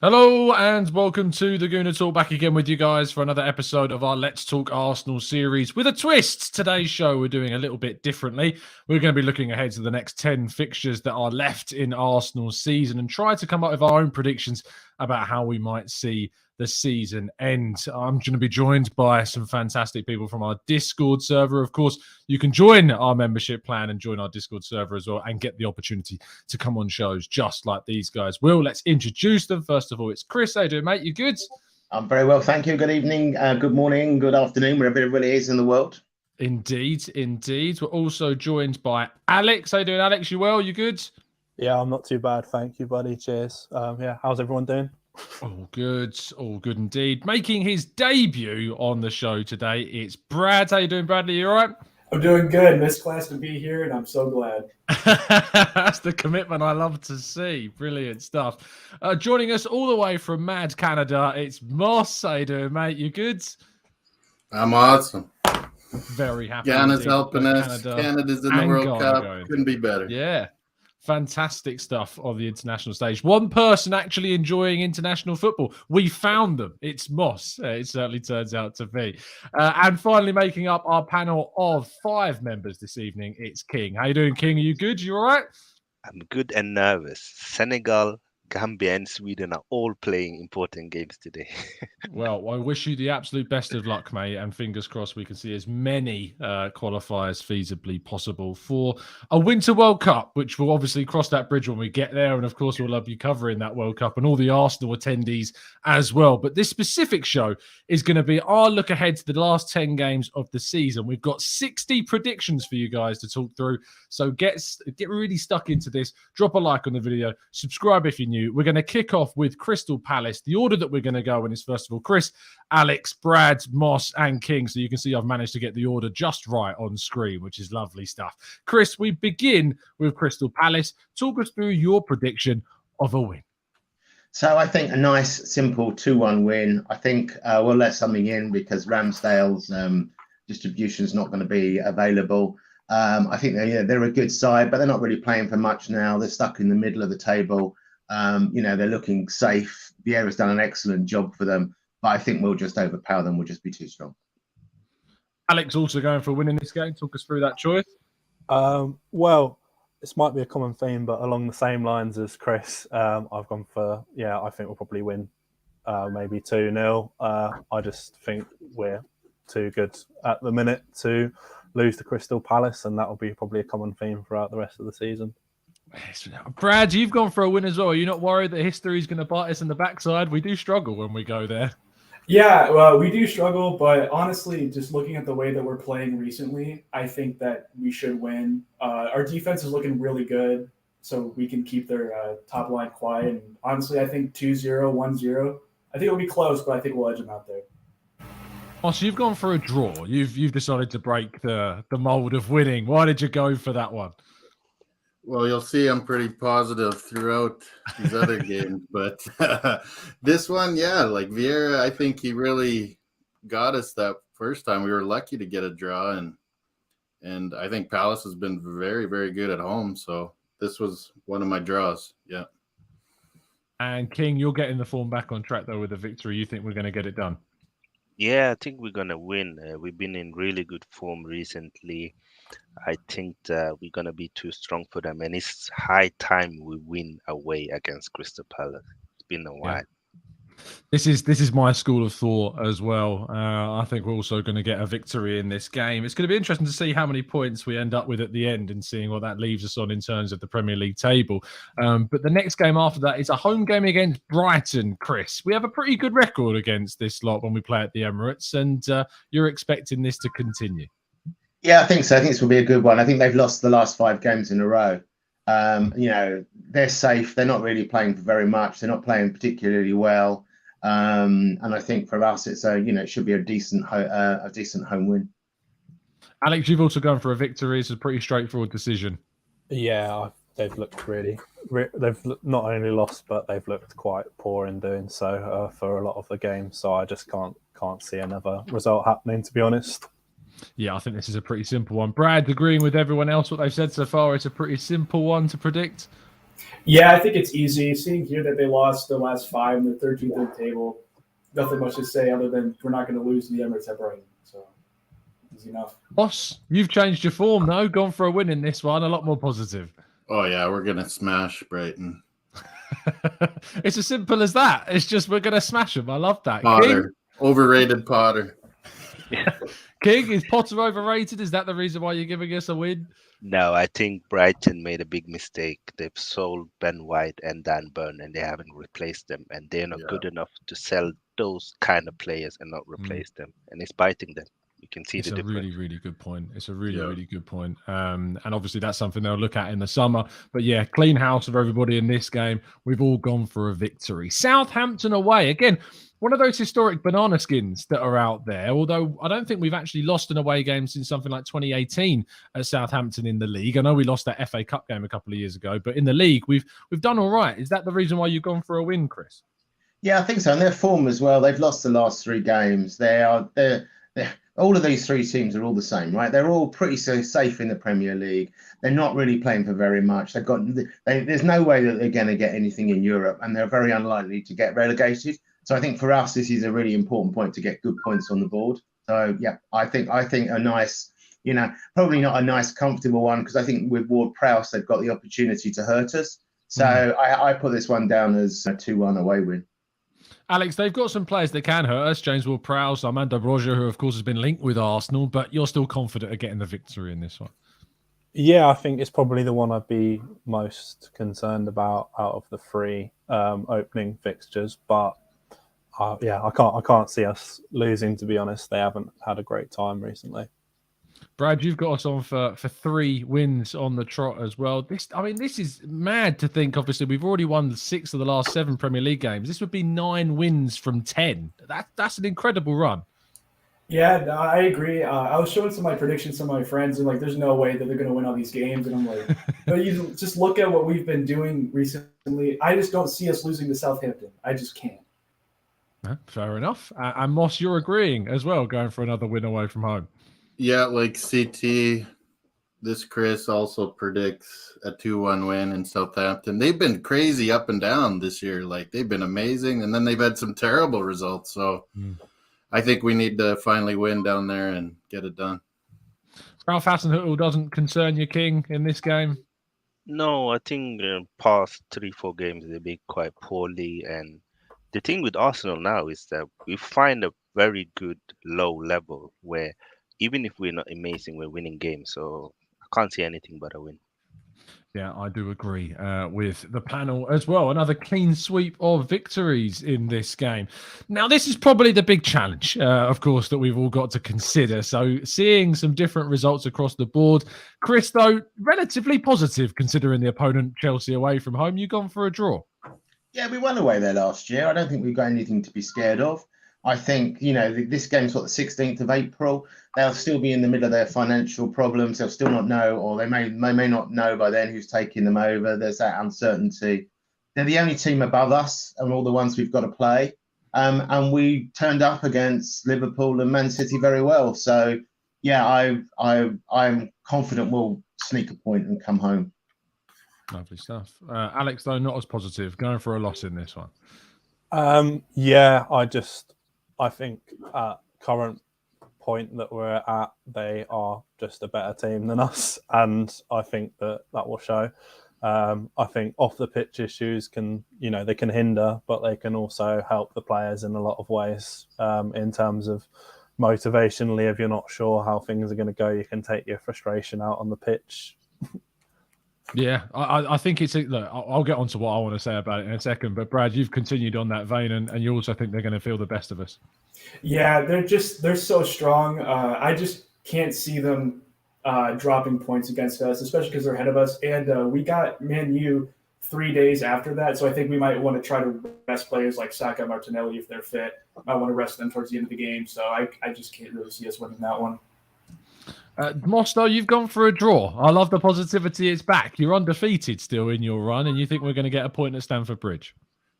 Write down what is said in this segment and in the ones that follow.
Hello and welcome to the Gooner Talk, back again with you guys for another episode of our Let's Talk Arsenal series with a twist. Today's show we're doing a little bit differently. We're going to be looking ahead to the next 10 fixtures that are left in Arsenal's season and try to come up with our own predictions about how we might see the season end. I'm going to be joined by some fantastic people from our Discord server. Of course, you can join our membership plan and join our Discord server as well and get the opportunity to come on shows just like these guys will. Let's introduce them. First of all, it's Chris. How you doing, mate? You good? I'm very well, thank you. Good evening, good morning, good afternoon, wherever everybody is in the world. Indeed. We're also joined by Alex. How you doing, Alex? You well? You good? Yeah, I'm not too bad. Thank you, buddy. Cheers. How's everyone doing? All good indeed. Making his debut on the show today, it's Brad. How you doing, Bradley? You all right? I'm doing good. Missed class to be here, and I'm so glad. That's the commitment I love to see. Brilliant stuff. Joining us all the way from Mad Canada, it's Moss. How you doing, mate? You good? I'm awesome. Very happy. Ghana's helping us. Canada's in the World Cup. Couldn't be better. Yeah. Fantastic stuff on the international stage. One person actually enjoying international football. We found them. It's Moss. It certainly turns out to be. And finally, making up our panel of 5 members this evening, it's King. How you doing, King? Are you good? You all right? I'm good and nervous. Senegal, Gambia, and Sweden are all playing important games today. Well, I wish you the absolute best of luck, mate, and fingers crossed we can see as many qualifiers feasibly possible for a Winter World Cup, which will obviously cross that bridge when we get there. And of course, we'll love you covering that World Cup and all the Arsenal attendees as well. But this specific show is going to be our look ahead to the last 10 games of the season. We've got 60 predictions for you guys to talk through. So get really stuck into this. Drop a like on the video. Subscribe if you're new. We're going to kick off with Crystal Palace. The order that we're going to go in is, first of all, Chris, Alex, Brad, Moss, and King. So you can see I've managed to get the order just right on screen, which is lovely stuff. Chris, we begin with Crystal Palace. Talk us through your prediction of a win. So I think a nice, simple 2-1 win. I think we'll let something in because Ramsdale's distribution is not going to be available. I think they're a good side, but they're not really playing for much now. They're stuck in the middle of the table. They're looking safe. Vieira's done an excellent job for them, but I think we'll just overpower them. We'll just be too strong. Alex also going for a win in this game. Talk us through that choice. Well, this might be a common theme, but along the same lines as Chris, I've gone for, I think we'll probably win maybe 2-0. I just think we're too good at the minute to lose to Crystal Palace, and that will be probably a common theme throughout the rest of the season. Brad, you've gone for a win as well. Are you not worried that history is going to bite us in the backside? We do struggle when we go there. Yeah, well, we do struggle, but honestly, just looking at the way that we're playing recently, I think that we should win. Our defense is looking really good, so we can keep their top line quiet. And honestly, I think 2-0, 1-0. I think it'll be close, but I think we'll edge them out there. Oh, so you've gone for a draw. You've decided to break the mold of winning. Why did you go for that one? Well, you'll see I'm pretty positive throughout these other games, but this one, like Vieira, I think he really got us that first time. We were lucky to get a draw, and I think Palace has been very, very good at home. So this was one of my draws. Yeah. And King, you're getting the form back on track though with a victory. You think we're going to get it done? Yeah, I think we're going to win. We've been in really good form recently. I think we're going to be too strong for them. And it's high time we win away against Crystal Palace. It's been a while. This is my school of thought as well. I think we're also going to get a victory in this game. It's going to be interesting to see how many points we end up with at the end and seeing what that leaves us on in terms of the Premier League table. But the next game after that is a home game against Brighton, Chris. We have a pretty good record against this lot when we play at the Emirates, and you're expecting this to continue. Yeah, I think so. I think this will be a good one. I think they've lost the last 5 games in a row. They're safe. They're not really playing for very much. They're not playing particularly well. And I think for us, it's it should be a decent home win. Alex, you've also gone for a victory. It's a pretty straightforward decision. Yeah, they've looked they've not only lost, but they've looked quite poor in doing so for a lot of the game. So I just can't see another result happening, to be honest. Yeah, I think this is a pretty simple one. Brad, agreeing with everyone else what they've said so far, it's a pretty simple one to predict. Yeah, I think it's easy. Seeing here that they lost the last 5 in the 13th in the table, nothing much to say other than we're not going to lose to the Emirates at Brighton. So easy enough. Boss, you've changed your form, though. Gone for a win in this one. A lot more positive. Oh yeah, we're gonna smash Brighton. It's as simple as that. It's just we're going to smash them. I love that. Potter, overrated Potter. King, is Potter overrated? Is that the reason why you're giving us a win? No, I think Brighton made a big mistake. They've sold Ben White and Dan Burn, and they haven't replaced them, and they're not good enough to sell those kind of players and not replace them, and it's biting them. You can see It's the a difference. really, really good point. It's a really, really good point. And obviously that's something they'll look at in the summer. But yeah, clean house of everybody in this game. We've all gone for a victory. Southampton away. Again, one of those historic banana skins that are out there. Although I don't think we've actually lost an away game since something like 2018 at Southampton in the league. I know we lost that FA Cup game a couple of years ago, but in the league, we've done all right. Is that the reason why you've gone for a win, Chris? Yeah, I think so. And their form as well. They've lost the last 3 games. They're all of these 3 teams are all the same, right? They're all pretty safe in the Premier League. They're not really playing for very much. There's no way that they're going to get anything in Europe, and they're very unlikely to get relegated. So I think for us, this is a really important point to get good points on the board. So yeah, I think a nice, probably not a nice, comfortable one, because I think with Ward-Prowse, they've got the opportunity to hurt us. So I put this one down as a 2-1 away win. Alex, they've got some players that can hurt us. James Ward-Prowse, Armando Broja, who of course has been linked with Arsenal, but you're still confident of getting the victory in this one. Yeah, I think it's probably the one I'd be most concerned about out of the 3 opening fixtures. But I can't see us losing, to be honest. They haven't had a great time recently. Brad, you've got us on for 3 wins on the trot as well. This is mad to think. Obviously, we've already won 6 of the last 7 Premier League games. This would be 9 wins from 10. That's an incredible run. Yeah, no, I agree. I was showing some of my predictions to my friends, and there's no way that they're going to win all these games. And I'm like, but you just look at what we've been doing recently. I just don't see us losing to Southampton. I just can't. Fair enough. And Moss, you're agreeing as well, going for another win away from home. Yeah, like CT, this Chris also predicts a 2-1 win in Southampton. They've been crazy up and down this year. They've been amazing, and then they've had some terrible results. So I think we need to finally win down there and get it done. Ralph Hasenhüttl doesn't concern you, King, in this game? No, I think past 3-4 games they did quite poorly, and the thing with Arsenal now is that we find a very good low level where even if we're not amazing, we're winning games. So I can't see anything but a win. Yeah, I do agree with the panel as well. Another clean sweep of victories in this game. Now, this is probably the big challenge, of course, that we've all got to consider. So seeing some different results across the board. Chris, though, relatively positive considering the opponent, Chelsea, away from home. You've gone for a draw. Yeah, we won away there last year. I don't think we've got anything to be scared of. I think, this game's the 16th of April. They'll still be in the middle of their financial problems. They'll still not know, or they may not know by then who's taking them over. There's that uncertainty. They're the only team above us and all the ones we've got to play. And we turned up against Liverpool and Man City very well. So, yeah, I'm confident we'll sneak a point and come home. Lovely stuff. Alex, though, not as positive. Going for a loss in this one. I think at current point that we're at, they are just a better team than us, and I think that will show. I think off the pitch issues they can hinder, but they can also help the players in a lot of ways. In terms of motivationally, if you're not sure how things are going to go, you can take your frustration out on the pitch. Yeah, I think look, I'll get on to what I want to say about it in a second, but Brad, you've continued on that vein, and you also think they're going to feel the best of us. Yeah, they're so strong. I just can't see them dropping points against us, especially because they're ahead of us. And we got Man U 3 days after that, so I think we might want to try to rest players like Saka, Martinelli if they're fit. I want to rest them towards the end of the game, so I just can't really see us winning that one. Moss, though, you've gone for a draw. I love the positivity. It's back. You're undefeated still in your run, and you think we're going to get a point at Stamford Bridge.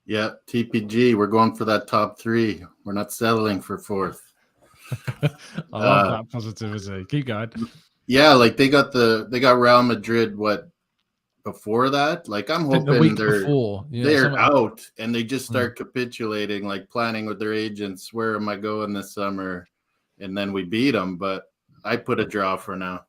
Yeah, TPG, we're going for that top 3. We're not settling for 4th. I love that positivity. Keep going. Yeah, they got Real Madrid before that. Like I'm I think the hoping week they're before, yeah, they're something- out and they just start capitulating, like planning with their agents. Where am I going this summer? And then we beat them. But I put a draw for now.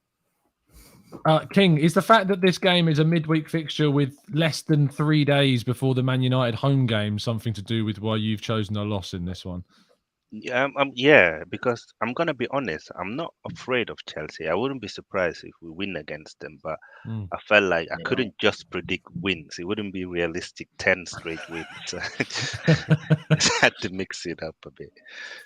King, is the fact that this game is a midweek fixture with less than 3 days before the Man United home game something to do with why you've chosen a loss in this one? Yeah, because I'm gonna be honest, I'm not afraid of Chelsea. I wouldn't be surprised if we win against them, but Mm. I felt like I couldn't just predict wins. It wouldn't be realistic, 10 straight wins. Just had to mix it up a bit.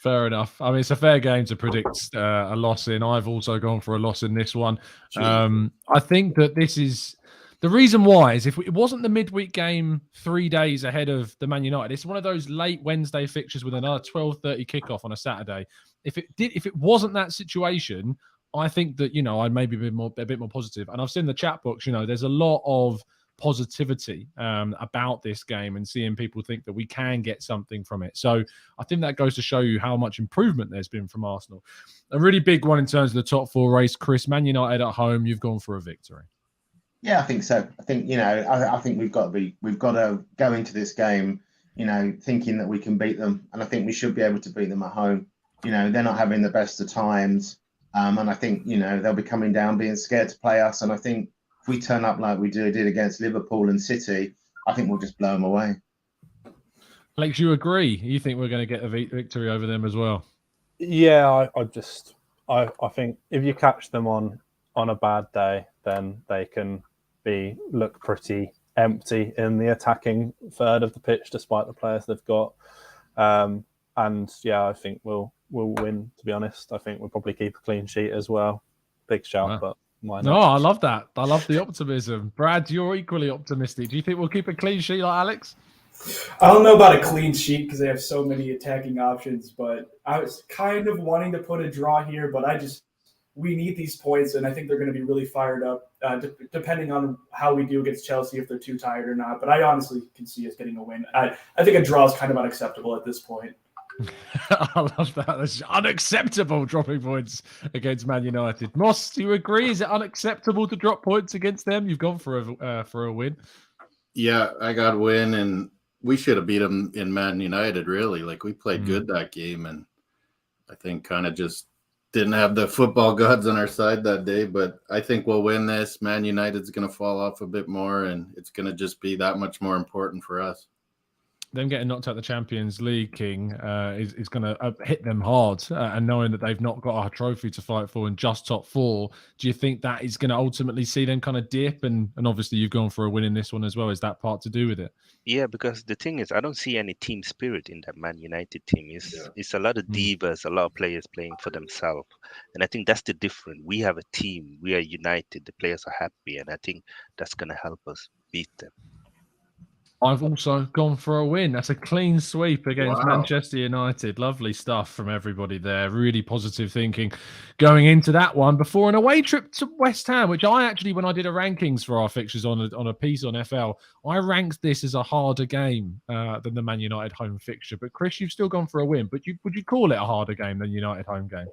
Fair enough. I mean, it's a fair game to predict a loss in. I've also gone for a loss in this one. I think that this is the reason why is if it wasn't the midweek game 3 days ahead of the Man United, it's one of those late Wednesday fixtures with another 12:30 kickoff on a Saturday. If it wasn't that situation, I think that I'd maybe be a bit more positive. And I've seen the chat box. There's a lot of positivity about this game and seeing people think that we can get something from it. So I think that goes to show you how much improvement there's been from Arsenal. A really big one in terms of the top 4 race. Chris, Man United at home, you've gone for a victory. Yeah, I think so. I think I think we've got to go into this game, thinking that we can beat them, and I think we should be able to beat them at home. They're not having the best of times, and I think they'll be coming down, being scared to play us. And I think if we turn up like we did against Liverpool and City, I think we'll just blow them away. Alex, you agree? You think we're going to get a victory over them as well? Yeah, I think if you catch them on a bad day, then they can look pretty empty in the attacking third of the pitch, despite the players they've got. And yeah, I think we'll win. To be honest, I think we'll probably keep a clean sheet as well. Big shout, Wow. but why No, not? I love that. I love the optimism. Brad, you're equally optimistic. Do you think we'll keep a clean sheet like Alex? I don't know about a clean sheet because they have so many attacking options, but I was kind of wanting to put a draw here, but we need these points, and I think they're going to be really fired up, depending on how we do against Chelsea, if they're too tired or not. But I honestly can see us getting a win. I think a draw is kind of unacceptable at this point. I love that. That's unacceptable, dropping points against Man United. Moss, do you agree? Is it unacceptable to drop points against them? You've gone for a win. Yeah, I got a win, and we should have beat them in Man United, really. Like, we played good that game, and I think kind of just didn't have the football gods on our side that day. But I think we'll win this. Man United's going to fall off a bit more, and it's going to just be that much more important for us. Them getting knocked out the Champions League, King, is going to hit them hard. And knowing that they've not got a trophy to fight for and just top 4, do you think that is going to ultimately see them kind of dip? And obviously you've gone for a win in this one as well. Is that part to do with it? Yeah, because the thing is, I don't see any team spirit in that Man United team. It's a lot of divas, a lot of players playing for themselves. And I think that's the difference. We have a team. We are united. The players are happy. And I think that's going to help us beat them. I've also gone for a win. That's a clean sweep against Manchester United. Lovely stuff from everybody there. Really positive thinking going into that one before an away trip to West Ham, which I actually, when I did a rankings for our fixtures on a piece on FL, I ranked this as a harder game than the Man United home fixture. But Chris, you've still gone for a win. But would you call it a harder game than United home game?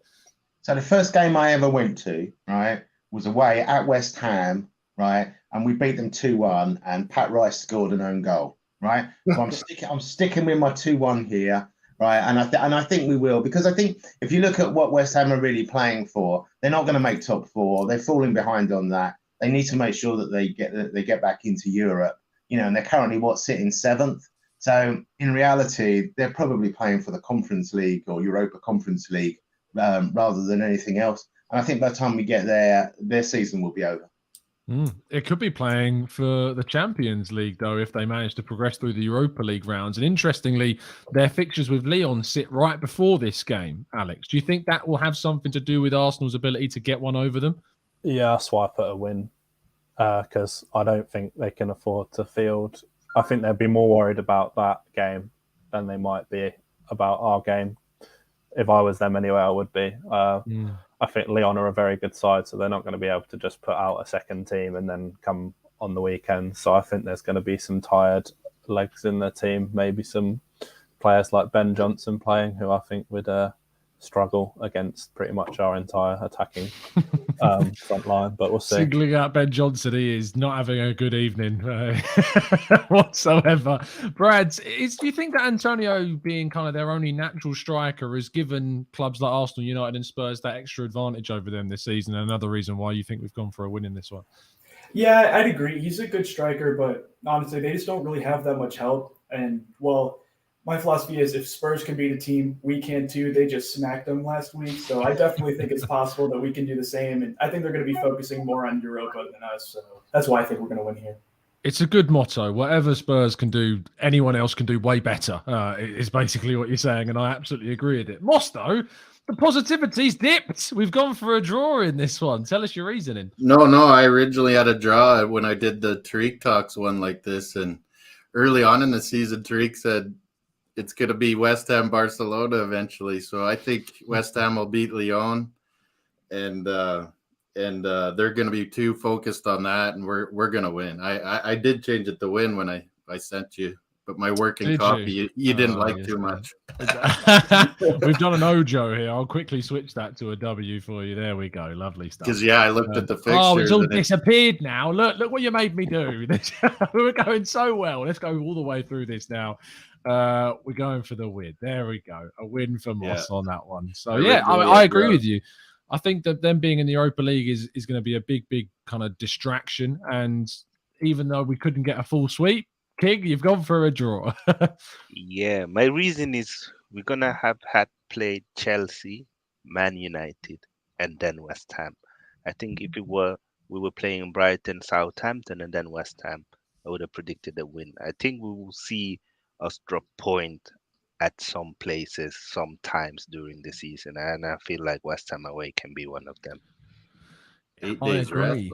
So the first game I ever went to, right, was away at West Ham, right, and we beat them 2-1, and Pat Rice scored an own goal, right. So I'm sticking with my 2-1 here, right, and I think we will, because I think if you look at what West Ham are really playing for, they're not going to make top 4. They're falling behind on that. They need to make sure that they get back into Europe, and they're currently sitting 7th. So in reality, they're probably playing for the Conference League or Europa Conference League rather than anything else. And I think by the time we get there, their season will be over. It could be playing for the Champions League, though, if they manage to progress through the Europa League rounds. And interestingly, their fixtures with Lyon sit right before this game, Alex. Do you think that will have something to do with Arsenal's ability to get one over them? Yeah, that's why I put a win, because I don't think they can afford to field. I think they'd be more worried about that game than they might be about our game. If I was them anyway, I would be. I think Lyon are a very good side, so they're not going to be able to just put out a second team and then come on the weekend. So I think there's going to be some tired legs in the team, maybe some players like Ben Johnson playing, who I think would struggle against pretty much our entire attacking front line, but we'll see. Singling out Ben Johnson, he is not having a good evening whatsoever. Brad, do you think that Antonio being kind of their only natural striker has given clubs like Arsenal, United and Spurs that extra advantage over them this season? And another reason why you think we've gone for a win in this one? Yeah, I'd agree. He's a good striker, but honestly, they just don't really have that much help. And, well, my philosophy is if Spurs can beat a team, we can too. They just smacked them last week. So I definitely think it's possible that we can do the same. And I think they're going to be focusing more on Europa than us. So that's why I think we're going to win here. It's a good motto. Whatever Spurs can do, anyone else can do way better, is basically what you're saying. And I absolutely agree with it. Moss, though, the positivity's dipped. We've gone for a draw in this one. Tell us your reasoning. No, I originally had a draw when I did the Tariq Talks one like this. And early on in the season, Tariq said, it's going to be West Ham Barcelona eventually. So I think West Ham will beat Lyon, and they're going to be too focused on that, and we're going to win. I did change it to win when I sent you, but my working copy you didn't like yes, too much. We've done an Ojo here. I'll quickly switch that to a W for you. There we go. Lovely stuff. Because I looked at the fixtures. Oh, it's all disappeared now. Look what you made me do. We were going so well. Let's go all the way through this now. We're going for the win. There we go. A win for Moss on that one. So I agree with you. I think that them being in the Europa League is going to be a big kind of distraction. And even though we couldn't get a full sweep, King, you've gone for a draw. Yeah, my reason is we're gonna have had played Chelsea, Man United, and then West Ham. I think if we were playing Brighton, Southampton, and then West Ham, I would have predicted a win. I think we will see us drop point at some places sometimes during the season, and I feel like West Ham away can be one of them. 8 days rest.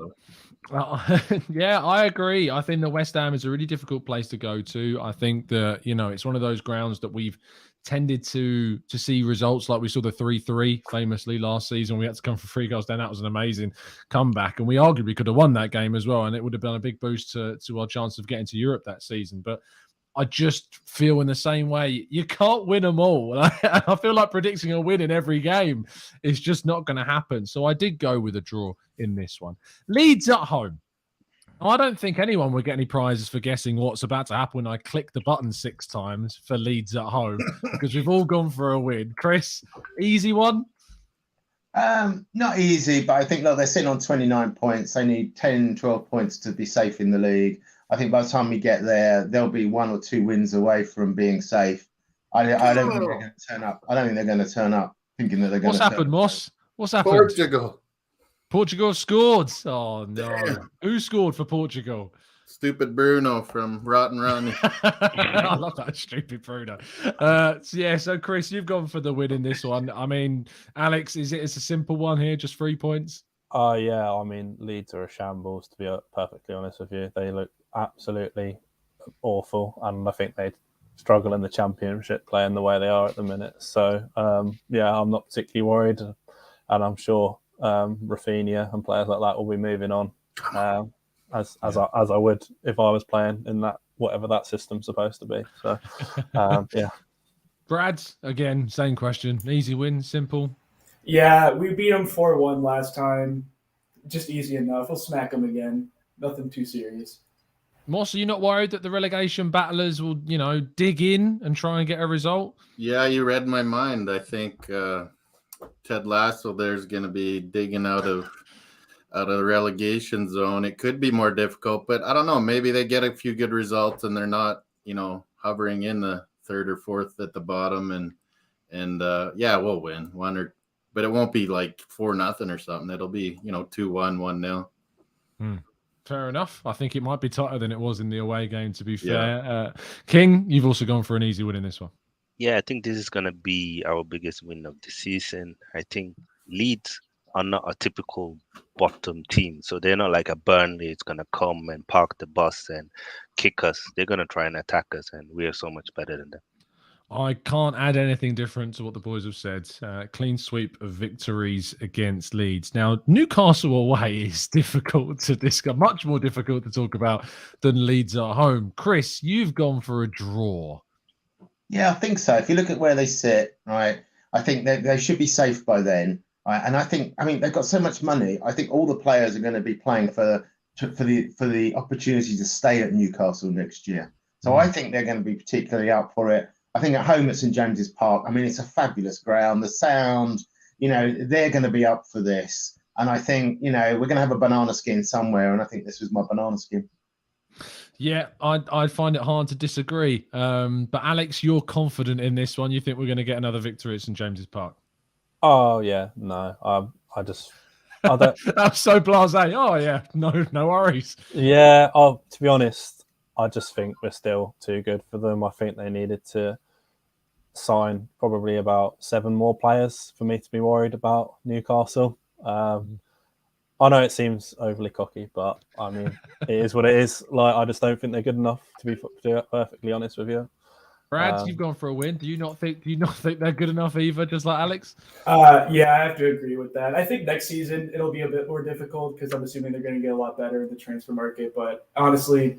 Yeah, I agree. I think the West Ham is a really difficult place to go to. I think that it's one of those grounds that we've tended to see results like we saw the 3-3 famously last season. We had to come for 3 goals down. That was an amazing comeback, and we arguably could have won that game as well, and it would have been a big boost to our chance of getting to Europe that season. But I just feel in the same way, you can't win them all. I feel like predicting a win in every game is just not going to happen. So I did go with a draw in this one. Leeds at home. I don't think anyone would get any prizes for guessing what's about to happen when I click the button 6 times for Leeds at home, because we've all gone for a win. Chris, easy one? Not easy, but I think they're sitting on 29 points. They need 10, 12 points to be safe in the league. I think by the time we get there, they'll be 1 or 2 wins away from being safe. I don't think they're going to turn up. I don't think they're going to turn up thinking that they're going to. What's happened, Moss? What's happened? Portugal scored. Oh, no. Damn. Who scored for Portugal? Stupid Bruno from Rotten Ronnie. I love that stupid Bruno. So Chris, you've gone for the win in this one. I mean, Alex, it's a simple one here, just 3 points? Yeah, I mean, Leeds are a shambles, to be perfectly honest with you. They look absolutely awful, and I think they'd struggle in the Championship playing the way they are at the minute. So, I'm not particularly worried, and I'm sure Rafinha and players like that will be moving on as I would if I was playing in that whatever that system's supposed to be. So, yeah. Brad, again, same question. Easy win, simple. Yeah, we beat them 4-1 last time. Just easy enough. We'll smack them again. Nothing too serious. Moss, are you not worried that the relegation battlers will, dig in and try and get a result? Yeah, you read my mind. I think Ted Lasso there's going to be digging out of the relegation zone. It could be more difficult, but I don't know. Maybe they get a few good results and they're not, hovering in the 3rd or 4th at the bottom. And we'll win but it won't be like 4-0 or something. It'll be 2-1, 1-0. Fair enough. I think it might be tighter than it was in the away game, to be fair. King, you've also gone for an easy win in this one. Yeah, I think this is going to be our biggest win of the season. I think Leeds are not a typical bottom team. So they're not like a Burnley. It's going to come and park the bus and kick us. They're going to try and attack us, and we are so much better than them. I can't add anything different to what the boys have said. Clean sweep of victories against Leeds. Now, Newcastle away is difficult to discuss, much more difficult to talk about than Leeds at home. Chris, you've gone for a draw. Yeah, I think so. If you look at where they sit, right, I think they should be safe by then. right? And I think, I mean, they've got so much money. I think all the players are going to be playing for the opportunity to stay at Newcastle next year. So I think they're going to be particularly up for it. I think at home at St James's Park, I mean, it's a fabulous ground. The sound, they're going to be up for this. And I think, we're going to have a banana skin somewhere. And I think this was my banana skin. Yeah, I'd find it hard to disagree. But Alex, you're confident in this one. You think we're going to get another victory at St James's Park? Oh yeah, no, I don't. That's so blasé. Oh yeah, no worries. Yeah, to be honest, I just think we're still too good for them. I think they needed to sign probably about 7 more players for me to be worried about Newcastle. I know it seems overly cocky, but I mean, it is what it is. Like, I just don't think they're good enough to be perfectly honest with you. Brad, you've gone for a win. Do you not think they're good enough either, just like Alex? Yeah, I have to agree with that. I think next season it'll be a bit more difficult because I'm assuming they're going to get a lot better in the transfer market. But honestly,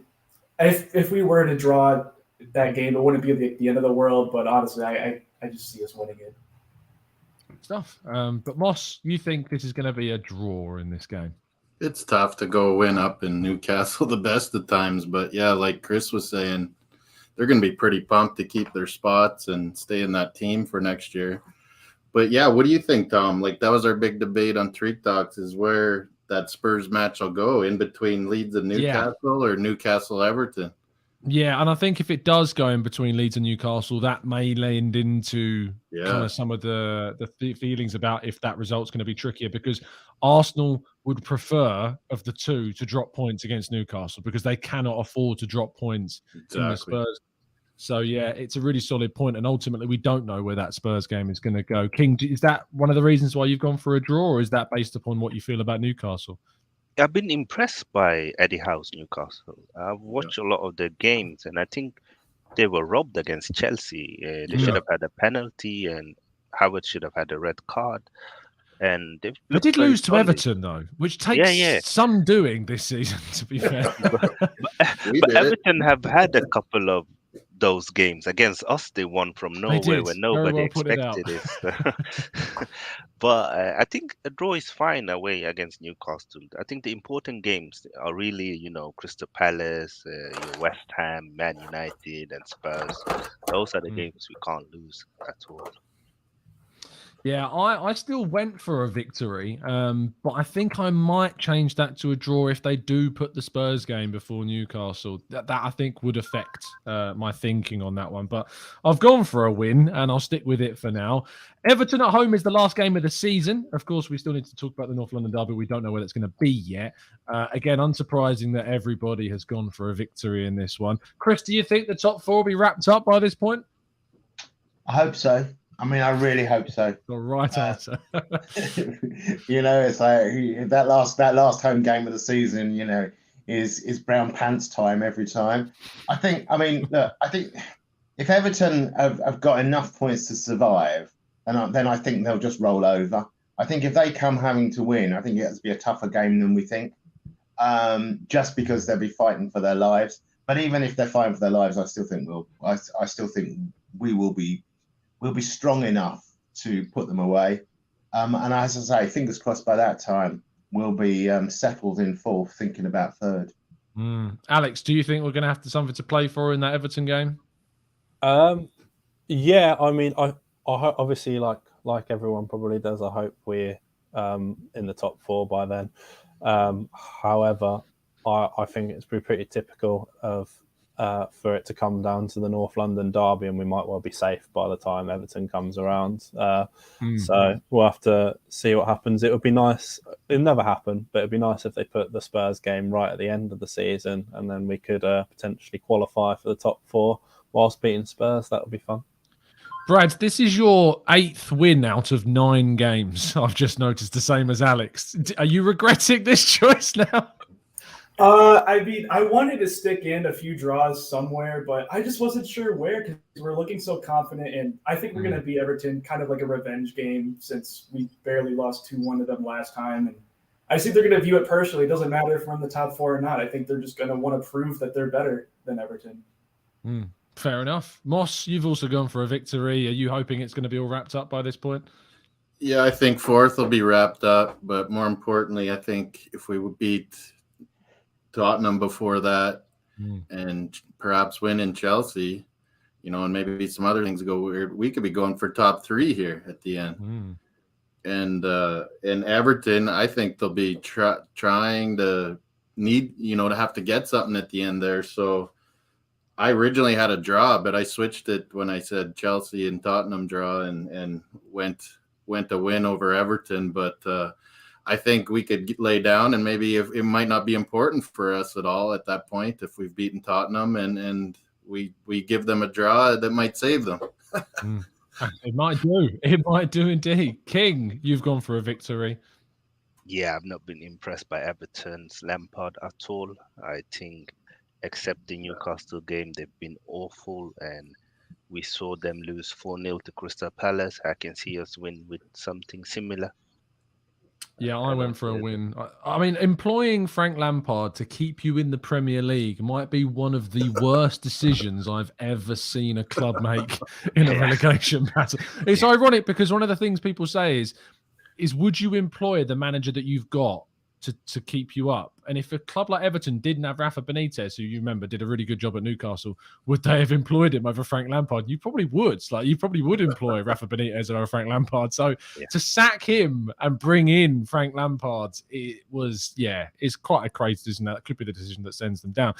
if we were to draw that game, it wouldn't be the end of the world. But honestly, I just see us winning it. Stuff. But Moss, you think this is going to be a draw in this game? It's tough to go win up in Newcastle the best of times, but yeah, like Chris was saying, they're going to be pretty pumped to keep their spots and stay in that team for next year. But yeah, what do you think, Tom? Like, that was our big debate on Treat Talks, is where that Spurs match will go, in between Leeds and Newcastle or Newcastle-Everton. Yeah, and I think if it does go in between Leeds and Newcastle, that may lend into kind of some of the feelings about if that result's going to be trickier, because Arsenal would prefer of the two to drop points against Newcastle because they cannot afford to drop points in the Spurs. So, yeah, it's a really solid point, and ultimately we don't know where that Spurs game is going to go. King, is that one of the reasons why you've gone for a draw, or is that based upon what you feel about Newcastle? I've been impressed by Eddie Howe's Newcastle. I've watched a lot of their games, and I think they were robbed against Chelsea. They should have had a penalty, and Howard should have had a red card. And they did lose to Everton, though, which takes some doing this season, to be fair. but Everton have had a couple of those games against us. They won from nowhere when nobody expected it. But I think a draw is fine away against Newcastle. I think the important games are really, Crystal Palace, West Ham, Man United, and Spurs. Those are the games we can't lose at all. Yeah, I still went for a victory, but I think I might change that to a draw if they do put the Spurs game before Newcastle. That I think would affect my thinking on that one. But I've gone for a win, and I'll stick with it for now. Everton at home is the last game of the season. Of course, we still need to talk about the North London derby. We don't know where it's going to be yet. Again, unsurprising that everybody has gone for a victory in this one. Chris, do you think the top 4 will be wrapped up by this point? I hope so. I mean, I really hope so. The right answer. It's like that last home game of the season, is brown pants time every time. I think if Everton have got enough points to survive, then I think they'll just roll over. I think if they come having to win, I think it has to be a tougher game than we think, just because they'll be fighting for their lives. But even if they're fighting for their lives, I still think we'll be strong enough to put them away. And as I say, fingers crossed by that time, we'll be settled in 4th, thinking about 3rd. Alex, do you think we're going to have something to play for in that Everton game? Yeah, I mean, I obviously, like everyone probably does, I hope we're in the top 4 by then. However, I think it's pretty typical of for it to come down to the North London derby, and we might well be safe by the time Everton comes around. So we'll have to see what happens. It would be nice. It'll never happen, but it'd be nice if they put the Spurs game right at the end of the season, and then we could potentially qualify for the top 4 whilst beating Spurs. That would be fun. Brad, this is your 8th win out of 9 games. I've just noticed, the same as Alex. Are you regretting this choice now? I mean, I wanted to stick in a few draws somewhere, but I just wasn't sure where because we're looking so confident. And I think we're going to beat Everton, kind of like a revenge game, since we barely lost 2-1 to them last time. And I think they're going to view it personally. It doesn't matter if we're in the top 4 or not. I think they're just going to want to prove that they're better than Everton. Fair enough. Moss, you've also gone for a victory. Are you hoping it's going to be all wrapped up by this point? Yeah, I think fourth will be wrapped up, but more importantly, I think if we would beat Tottenham before that and perhaps win in Chelsea, and maybe some other things go weird, we could be going for top 3 here at the end. And in Everton, I think they'll be trying to to have to get something at the end there. So I originally had a draw, but I switched it when I said Chelsea and Tottenham draw and went a win over Everton. But I think we could lay down, and maybe if it might not be important for us at all at that point if we've beaten Tottenham and we give them a draw, that might save them. It might do. It might do indeed. King, you've gone for a victory. Yeah, I've not been impressed by Everton's Lampard at all. I think, except the Newcastle game, they've been awful, and we saw them lose 4-0 to Crystal Palace. I can see us win with something similar. Yeah, I went for a win. I mean, employing Frank Lampard to keep you in the Premier League might be one of the worst decisions I've ever seen a club make in a relegation battle. It's ironic because one of the things people say is would you employ the manager that you've got to keep you up? And if a club like Everton didn't have Rafa Benitez, who you remember did a really good job at Newcastle, would they have employed him over Frank Lampard? You probably would. You probably would employ Rafa Benitez over Frank Lampard. So to sack him and bring in Frank Lampard, it's quite a crazy decision. That could be the decision that sends them down.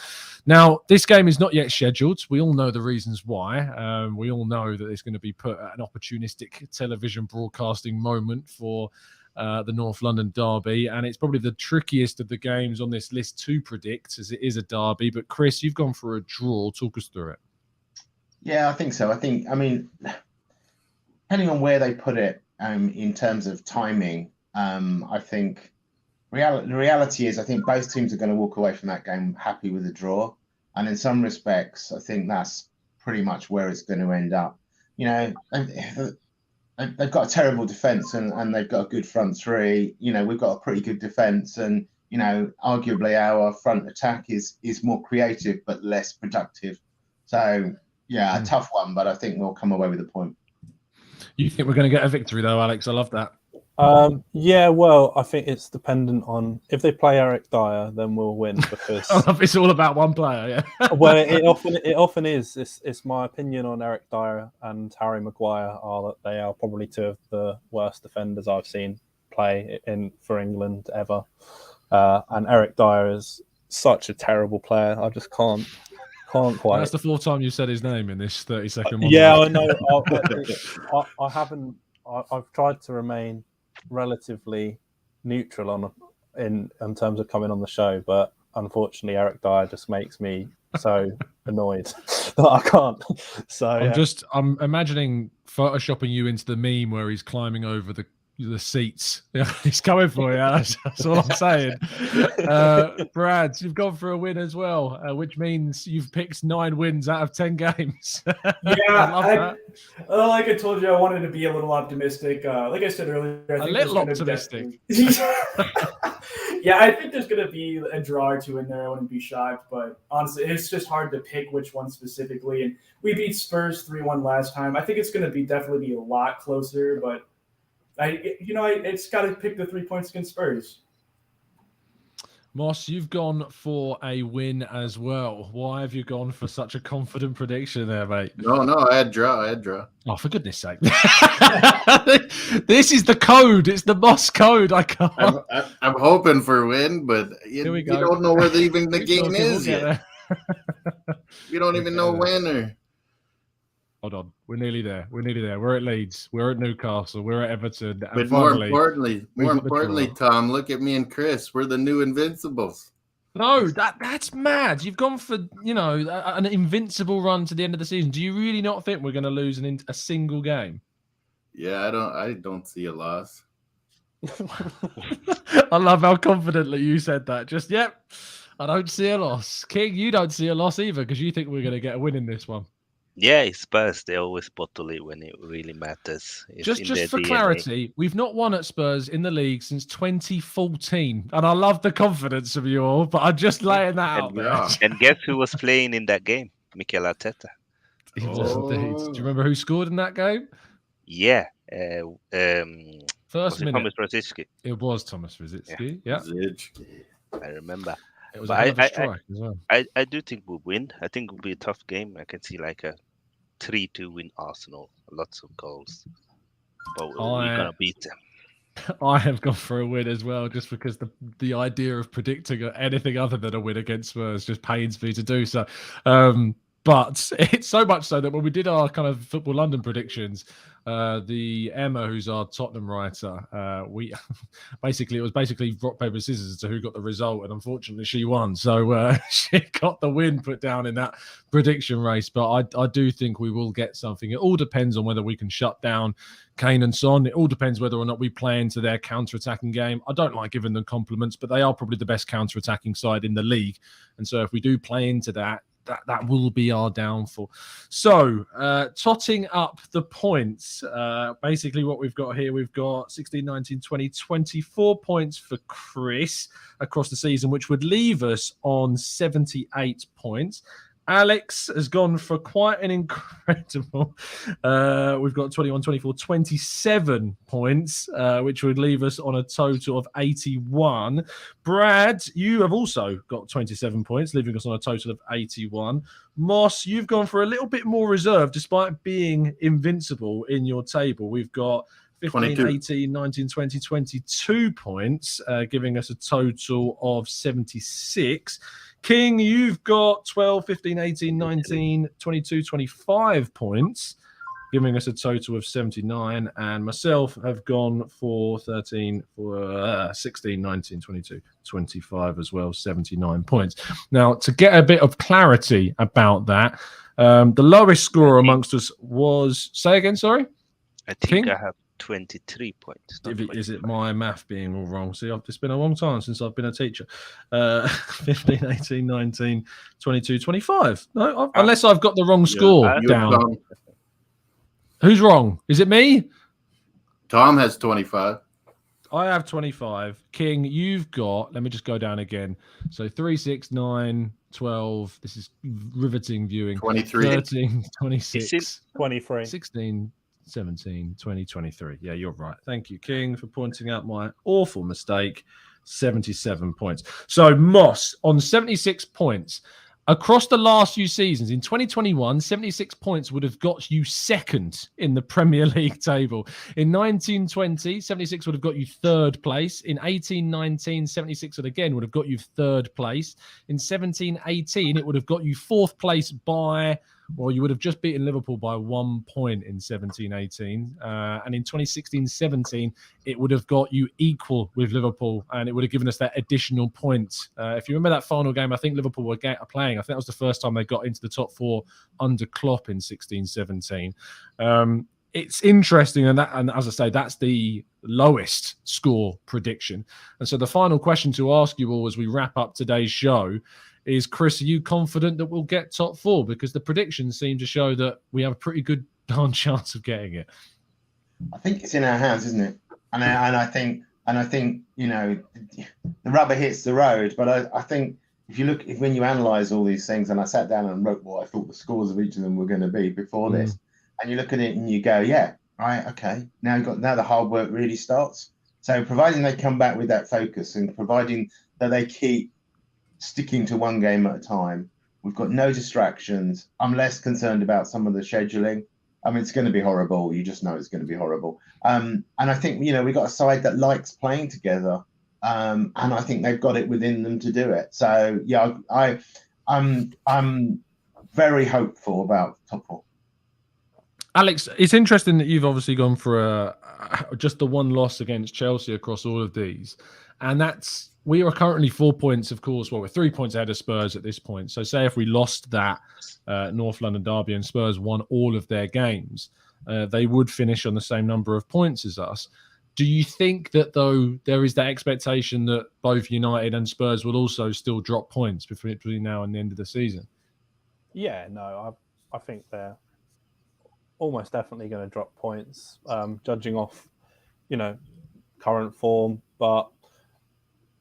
Now, this game is not yet scheduled. We all know the reasons why. We all know that it's going to be put at an opportunistic television broadcasting moment for the North London derby, and it's probably the trickiest of the games on this list to predict as it is a derby. But Chris, you've gone for a draw. Talk us through it. Yeah, I think so. I mean, depending on where they put it in terms of timing, I think the reality is I think both teams are going to walk away from that game happy with a draw, and in some respects, I think that's pretty much where it's going to end up. They've got a terrible defence and they've got a good front three. We've got a pretty good defence, and arguably our front attack is more creative but less productive. So a tough one, but I think we'll come away with a point. You think we're going to get a victory though, Alex? I love that. Well, I think it's dependent on if they play Eric Dyer, then we'll win because it's all about one player. Yeah. Well, it often is. It's my opinion on Eric Dyer and Harry Maguire are that they are probably two of the worst defenders I've seen play for England ever. And Eric Dyer is such a terrible player. I just can't quite. That's the fourth time you said his name in this 30-second one. Yeah, I know. I haven't. I've tried to remain relatively neutral in terms of coming on the show, but unfortunately Eric Dyer just makes me so annoyed that I can't. So I'm imagining photoshopping you into the meme where he's climbing over the seats. He's coming for you. That's all I'm saying. Brad, you've gone for a win as well, which means you've picked 9 wins out of 10 games. Yeah, like I told you, I wanted to be a little optimistic. Like I said earlier, I think a little optimistic. Yeah, I think there's going to be a draw or two in there. I wouldn't be shocked, but honestly, it's just hard to pick which one specifically. And we beat Spurs 3-1 last time. I think it's going to definitely be a lot closer, but it's got to pick the 3 points against Spurs. Moss, you've gone for a win as well. Why have you gone for such a confident prediction there, mate? No, I had draw. Oh, for goodness sake. This is the code. It's the Moss code. I can't. I'm hoping for a win, but you don't know where even the game is yet. We don't even know when or... Hold on. We're nearly there. We're at Leeds. We're at Newcastle. We're at Everton. And but finally, more importantly, Tom, look at me and Chris. We're the new Invincibles. No, that's mad. You've gone for, an invincible run to the end of the season. Do you really not think we're going to lose a single game? Yeah, I don't see a loss. I love how confidently you said that. I don't see a loss. King, you don't see a loss either because you think we're going to get a win in this one. Yeah, it's Spurs. They always bottle it when it really matters. Just for clarity, we've not won at Spurs in the league since 2014. And I love the confidence of you all, but I'm just laying that out there. And guess who was playing in that game? Mikel Arteta. Indeed. Do you remember who scored in that game? Yeah, First was it minute, Thomas Rosicki? it was Thomas Rosicki. Yeah, Zidge. I remember. it was But a hell of a strike as well. I do think we'll win. I think it'll be a tough game. I can see like a 3-2 win Arsenal. Lots of goals. But we're gonna beat them. I have gone for a win as well, just because the idea of predicting anything other than a win against Spurs just pains me to do so. But it's so much so that when we did our kind of Football London predictions, the Emma, who's our Tottenham writer, we it was basically rock, paper, scissors to who got the result, and unfortunately she won. So she got the win put down in that prediction race. But I do think we will get something. It all depends on whether we can shut down Kane and Son. It all depends whether or not we play into their counter-attacking game. I don't like giving them compliments, but they are probably the best counter-attacking side in the league. And so if we do play into that, that will be our downfall. So, totting up the points, basically what we've got here, we've got 16, 19, 20, 24 points for Chris across the season, which would leave us on 78 points. Alex has gone for quite an incredible, we've got 21, 24, 27 points, which would leave us on a total of 81. Brad, you have also got 27 points, leaving us on a total of 81. Moss, you've gone for a little bit more reserve, despite being invincible in your table. We've got 15, 22. 18, 19, 20, 22 points, giving us a total of 76. King, you've got 12, 15, 18, 19, 22, 25 points, giving us a total of 79. And myself have gone for 13, 16, 19, 22, 25 as well, 79 points. Now, to get a bit of clarity about that, the lowest scorer amongst us was, say again, sorry? I think King? I have 23 points. Is it my math being all wrong? See, it's been a long time since I've been a teacher. 15, 18, 19, 22, 25. No, unless I've got the wrong score down. Who's wrong? Is it me? Tom has 25. I have 25. King, you've got, let me just go down again. So 3, 6, 9, 12. This is riveting viewing. 23. 13, 26. 23. 16, 17, 20, 23. Yeah, you're right. Thank you, King, for pointing out my awful mistake. 77 points. So Moss on 76 points. Across the last few seasons, in 2021, 76 points would have got you second in the Premier League table. In 1920, 76 would have got you third place. In 1819, 76 would have got you third place. In 1718, it would have got you fourth place by, well, you would have just beaten Liverpool by 1 point in 1718. And in 2016-17, it would have got you equal with Liverpool, and it would have given us that additional point. If you remember that final game, I think Liverpool were playing. I think that was the first time they got into the top four under Klopp in 16-17. It's interesting, and as I say, that's the lowest score prediction. And so the final question to ask you all as we wrap up today's show is, Chris, are you confident that we'll get top four? Because the predictions seem to show that we have a pretty good darn chance of getting it. I think it's in our hands, isn't it? And I think you know, the rubber hits the road. But I think when you analyse all these things, and I sat down and wrote what I thought the scores of each of them were going to be before this, and you look at it and you go, yeah, right, okay. Now the hard work really starts. So providing they come back with that focus, and providing that they keep sticking to one game at a time, we've got no distractions. I'm less concerned about some of the scheduling. I mean, it's going to be horrible. You just know it's going to be horrible. And I think, you know, we've got a side that likes playing together. And I think they've got it within them to do it. So, yeah, I'm very hopeful about top four. Alex, it's interesting that you've obviously gone for just the one loss against Chelsea across all of these. And we are currently 4 points, of course. Well, we're 3 points ahead of Spurs at this point. So say if we lost that North London derby and Spurs won all of their games, they would finish on the same number of points as us. Do you think that, though, there is that expectation that both United and Spurs will also still drop points between now and the end of the season? Yeah, no, I think they're almost definitely going to drop points, judging off, you know, current form. But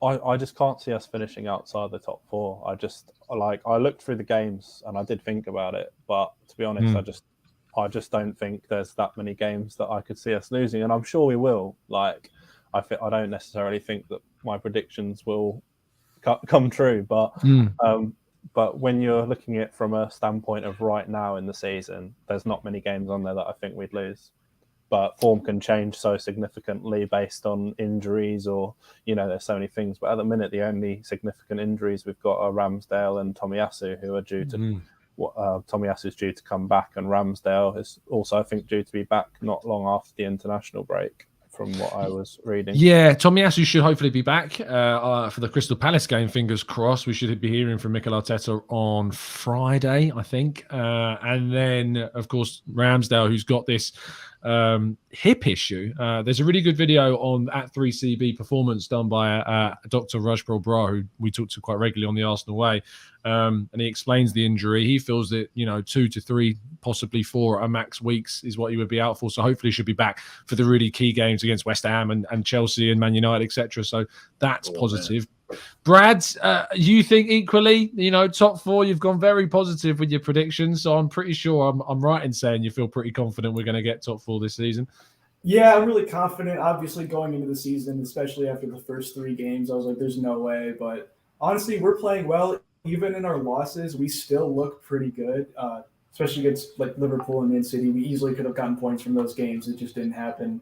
I just can't see us finishing outside the top four. I looked through the games and I did think about it, but to be honest, I just don't think there's that many games that I could see us losing, and I'm sure we will. Like, I don't necessarily think that my predictions will come true, but when you're looking at it from a standpoint of right now in the season, there's not many games on there that I think we'd lose. But form can change so significantly based on injuries, or there's so many things. But at the minute, the only significant injuries we've got are Ramsdale and Tomiyasu, who are due to. Tomiyasu's due to come back, and Ramsdale is also, I think, due to be back not long after the international break, from what I was reading. Yeah, Tomiyasu should hopefully be back for the Crystal Palace game. Fingers crossed. We should be hearing from Mikel Arteta on Friday, I think. And then, of course, Ramsdale, who's got this hip issue. There's a really good video on at 3CB Performance done by Dr. Rajpal Bra, who we talk to quite regularly on the Arsenal Way. And he explains the injury. He feels that 2 to 3, possibly 4 at max weeks is what he would be out for. So hopefully he should be back for the really key games against West Ham and Chelsea and Man United, etc. So that's positive. Man. Brad, you think equally? Top 4. You've gone very positive with your predictions, so I'm pretty sure I'm right in saying you feel pretty confident we're going to get top 4 this season. Yeah, I'm really confident. Obviously, going into the season, especially after the first 3 games, I was like, "There's no way." But honestly, we're playing well. Even in our losses, we still look pretty good, especially against like Liverpool and Man City. We easily could have gotten points from those games. It just didn't happen.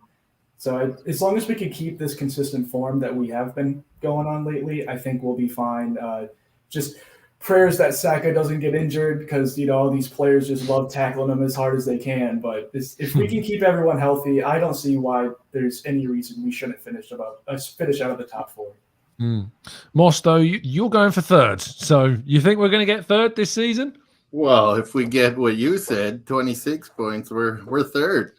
So as long as we can keep this consistent form that we have been going on lately, I think we'll be fine. Just prayers that Saka doesn't get injured, because all these players just love tackling him as hard as they can. But if we can keep everyone healthy, I don't see why there's any reason we shouldn't finish out of the top 4. Mosto, you're going for 3rd. So you think we're going to get 3rd this season? Well, if we get what you said, 26 points, we're 3rd.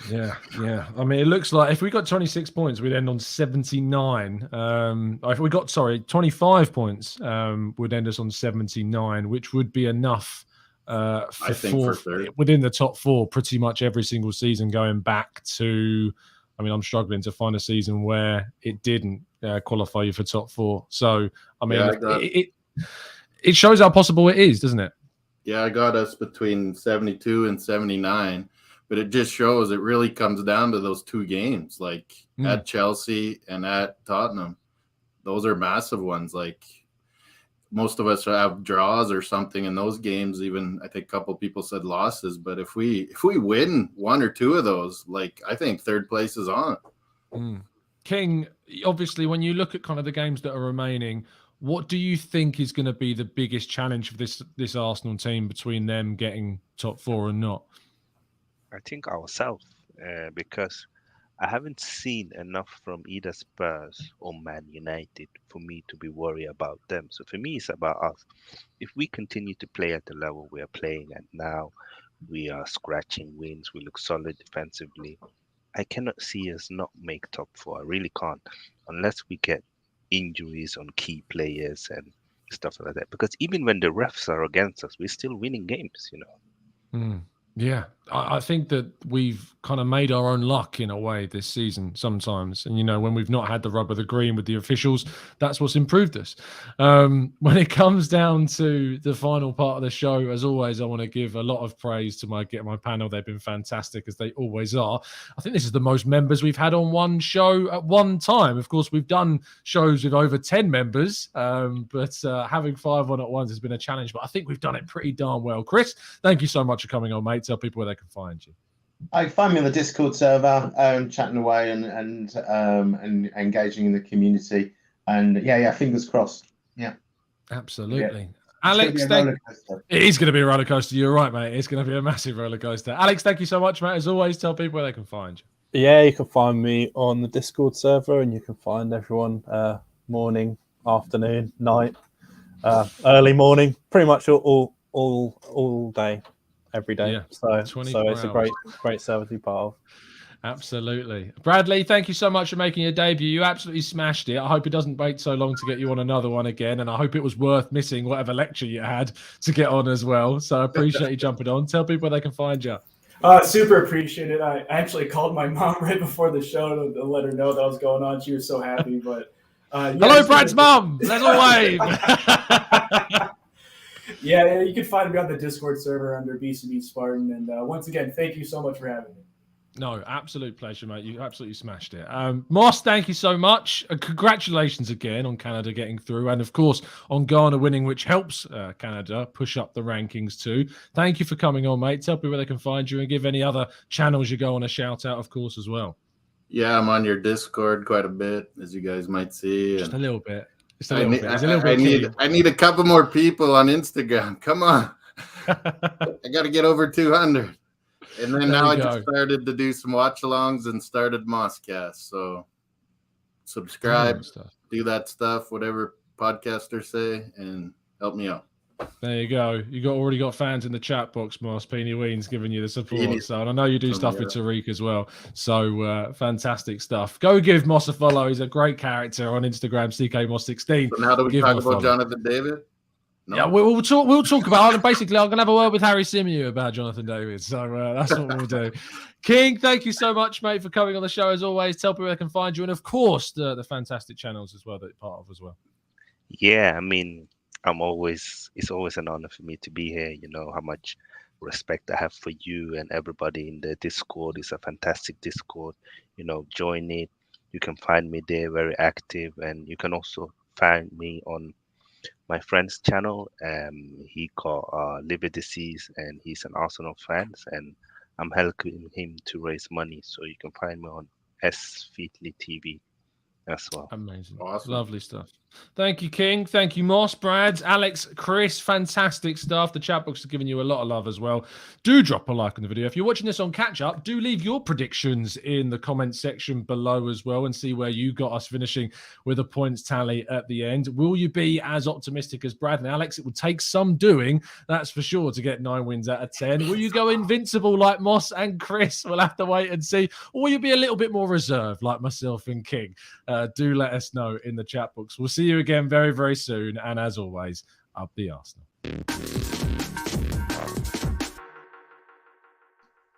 Yeah. I mean, it looks like if we got 26 points, we'd end on 79. If we got 25 points, would end us on 79, which would be enough for 4th within the top 4 pretty much every single season going back to. I mean, I'm struggling to find a season where it didn't qualify you for top 4. So, I mean, it shows how possible it is, doesn't it? Yeah, I got us between 72 and 79, but it just shows it really comes down to those 2 games, like at Chelsea and at Tottenham. Those are massive ones. Like, most of us have draws or something in those games. Even I think a couple of people said losses, but if we win 1 or 2 of those, like, I think 3rd place is on. King, obviously, when you look at kind of the games that are remaining, what do you think is going to be the biggest challenge for this Arsenal team between them getting top 4 and not? I think ourselves, because I haven't seen enough from either Spurs or Man United for me to be worried about them. So for me, it's about us. If we continue to play at the level we are playing at now, we are scratching wins, we look solid defensively, I cannot see us not make top 4. I really can't, unless we get injuries on key players and stuff like that. Because even when the refs are against us, we're still winning games, Yeah, I think that we've kind of made our own luck in a way this season sometimes. And, when we've not had the rub of the green with the officials, that's what's improved us. When it comes down to the final part of the show, as always, I want to give a lot of praise to my panel. They've been fantastic, as they always are. I think this is the most members we've had on one show at one time. Of course, we've done shows with over 10 members, but having 5 on at once has been a challenge. But I think we've done it pretty darn well. Chris, thank you so much for coming on, mate. Tell people where they can find you. Find me on the Discord server, chatting away and engaging in the community. And yeah, fingers crossed. Yeah, absolutely. Yeah. Alex, it is going to be a roller coaster. You're right, mate. It's going to be a massive roller coaster. Alex, thank you so much, mate. As always, tell people where they can find you. Yeah, you can find me on the Discord server, and you can find everyone morning, afternoon, night, early morning, pretty much all day. Every day, yeah, so it's a great server to be part of. Absolutely. Bradley, thank you so much for making your debut. You absolutely smashed it. I hope it doesn't wait so long to get you on another one again, and I hope it was worth missing whatever lecture you had to get on as well. So I appreciate you jumping on. Tell people where they can find you. Super appreciate it. I actually called my mom right before the show to let her know that was going on. She was so happy. But hello, Brad's mum. There's a wave. Yeah, you can find me on the Discord server under BCB Spartan. And once again, thank you so much for having me. No, absolute pleasure, mate. You absolutely smashed it. Moss, thank you so much. Congratulations again on Canada getting through, and of course on Ghana winning, which helps Canada push up the rankings too. Thank you for coming on, mate. Tell people where they can find you and give any other channels you go on a shout out, of course, as well. Yeah, I'm on your Discord quite a bit, as you guys might see. Just a little bit. Just a I little need, bit. It's a little bit. I need a couple more people on Instagram. Come on. I got to get over 200. And then now I just started to do some watch-alongs and started Mosscast. So subscribe, do that stuff, whatever podcasters say, and help me out. There you go. You already got fans in the chat box, Moss. Peony Ween's giving you the support. So, and I know you do stuff with Tariq as well. So fantastic stuff. Go give Moss a follow. He's a great character on Instagram, CKMoss16. So now do we talk about Jonathan David? No. Yeah, we'll talk about it. Basically, I'm going to have a word with Harry Symeou about Jonathan David. So that's what we'll do. King, thank you so much, mate, for coming on the show as always. Tell people they can find you. And, of course, the fantastic channels as well that you're part of as well. Yeah, I mean, it's always an honor for me to be here. You know how much respect I have for you and everybody in the Discord. It's a fantastic Discord. You know, join it. You can find me there, very active. And you can also find me on my friend's channel. He called Liver Disease, and he's an Arsenal fan, and I'm helping him to raise money. So you can find me on S Featly TV as well. Amazing. Awesome. Lovely stuff. Thank you, King. Thank you, Moss, Brad, Alex, Chris. Fantastic stuff. The chat box is giving you a lot of love as well. Do drop a like on the video. If you're watching this on catch up, do leave your predictions in the comment section below as well and see where you got us finishing with a points tally at the end. Will you be as optimistic as Brad and Alex? It will take some doing, that's for sure, to get 9 wins out of 10. Will you go invincible like Moss and Chris? We'll have to wait and see. Or will you be a little bit more reserved like myself and King? Do let us know in the chat box. We'll see you again very, very soon. And as always, up the Arsenal.